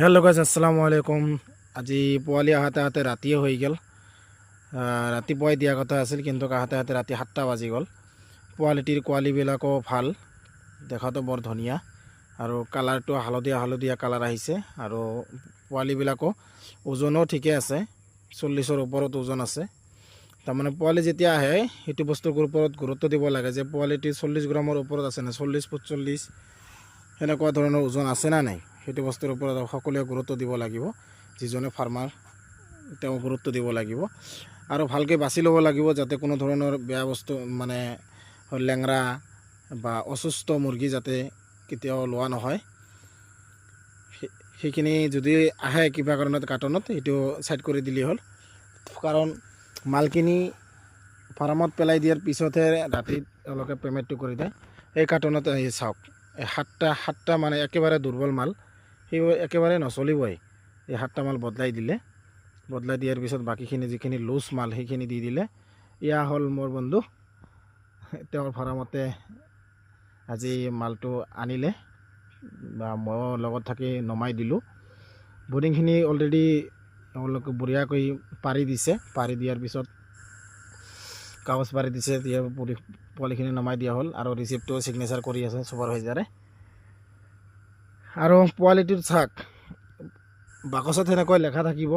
Hello' guys আসসালামু আলাইকুম। আজি পোৱালি আহাতে আহাতে ৰাতিয়ে হৈ গ'ল। ৰাতিপুৱাই দিয়া কথা আছিল, কিন্তু আহাতে আহাতে ৰাতি 7টা বাজি গ'ল। কোৱালিবিলাকো ভাল, দেখাতো বৰ ধুনীয়া আৰু কালাৰটো হালধীয়া হালধীয়া কালাৰ আহিছে। আৰু পোৱালিবিলাকো ওজনো ঠিকে আছে, 40ৰ ওপৰত ওজন আছে। তাৰমানে পোৱালি যেতিয়া আহে সেইটো বস্তুৰ ওপৰত গুৰুত্ব দিব লাগে যে পোৱালিটি 40 গ্ৰামৰ ওপৰত আছে নে, 40-45 সেনেকুৱা ধৰণৰ ওজন আছে না নাই, সেইটো বস্তুৰ ওপৰত সকলোৱে গুৰুত্ব দিব লাগিব। যিজনে ফাৰ্মাৰ তেওঁ গুৰুত্ব দিব লাগিব আৰু ভালকৈ বাছি ল'ব লাগিব, যাতে কোনো ধৰণৰ বেয়া বস্তু মানে লেংৰা বা অসুস্থ মুৰ্গী যাতে কেতিয়াও লোৱা নহয়। সেইখিনি যদি আহে কিবা কাৰণত কাৰ্টনত, সেইটো ছাইড কৰি দিলেই হ'ল। কাৰণ মালখিনি ফাৰ্মত পেলাই দিয়াৰ পিছতহে ৰাতি তেওঁলোকে পে'মেণ্টটো কৰি দিয়ে। এই কাৰ্টনত চাওক, এই সাতটা মানে একেবাৰে দুৰ্বল মাল, সেই একেবাৰে নচলিবই। এই 7টা মাল বদলাই দিয়াৰ পিছত বাকীখিনি যিখিনি লুজ মাল সেইখিনি দি দিলে। এয়া হ'ল মোৰ বন্ধু, তেওঁৰ ফাৰ্মতে আজি মালটো আনিলে বা ময়ো লগত থাকি নমাই দিলোঁ। বৰ্ডিংখিনি অলৰেডি তেওঁলোকে বঢ়িয়াকৈ পাৰি দিছে। পাৰি দিয়াৰ পিছত কাগজ পাৰি দিছে, পোৱালিখিনি নমাই দিয়া হ'ল আৰু ৰিচিপ্টটো ছিগনেচাৰ কৰি আছে ছুপাৰভাইজাৰে। আৰু পোৱালিটোৰ চাক বাকচত সেনেকৈ লেখা থাকিব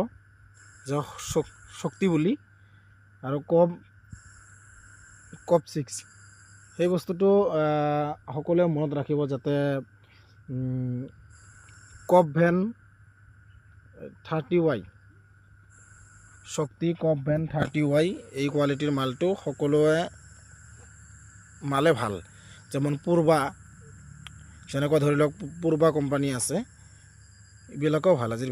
যে শক্তি বুলি আৰু কপ 6। সেই বস্তুটো সকলোৱে মনত ৰাখিব, যাতে কপ ভেন 30Y, শক্তি কপ ভেন 30Y এই কোৱালিটিৰ মালটো সকলোৱে মালে ভাল। যেমন পূৰ্বা, যেনেকুৱা ধৰি লওক পূৰ্বা কোম্পানী আছে, এইবিলাকেও ভাল। আজিৰ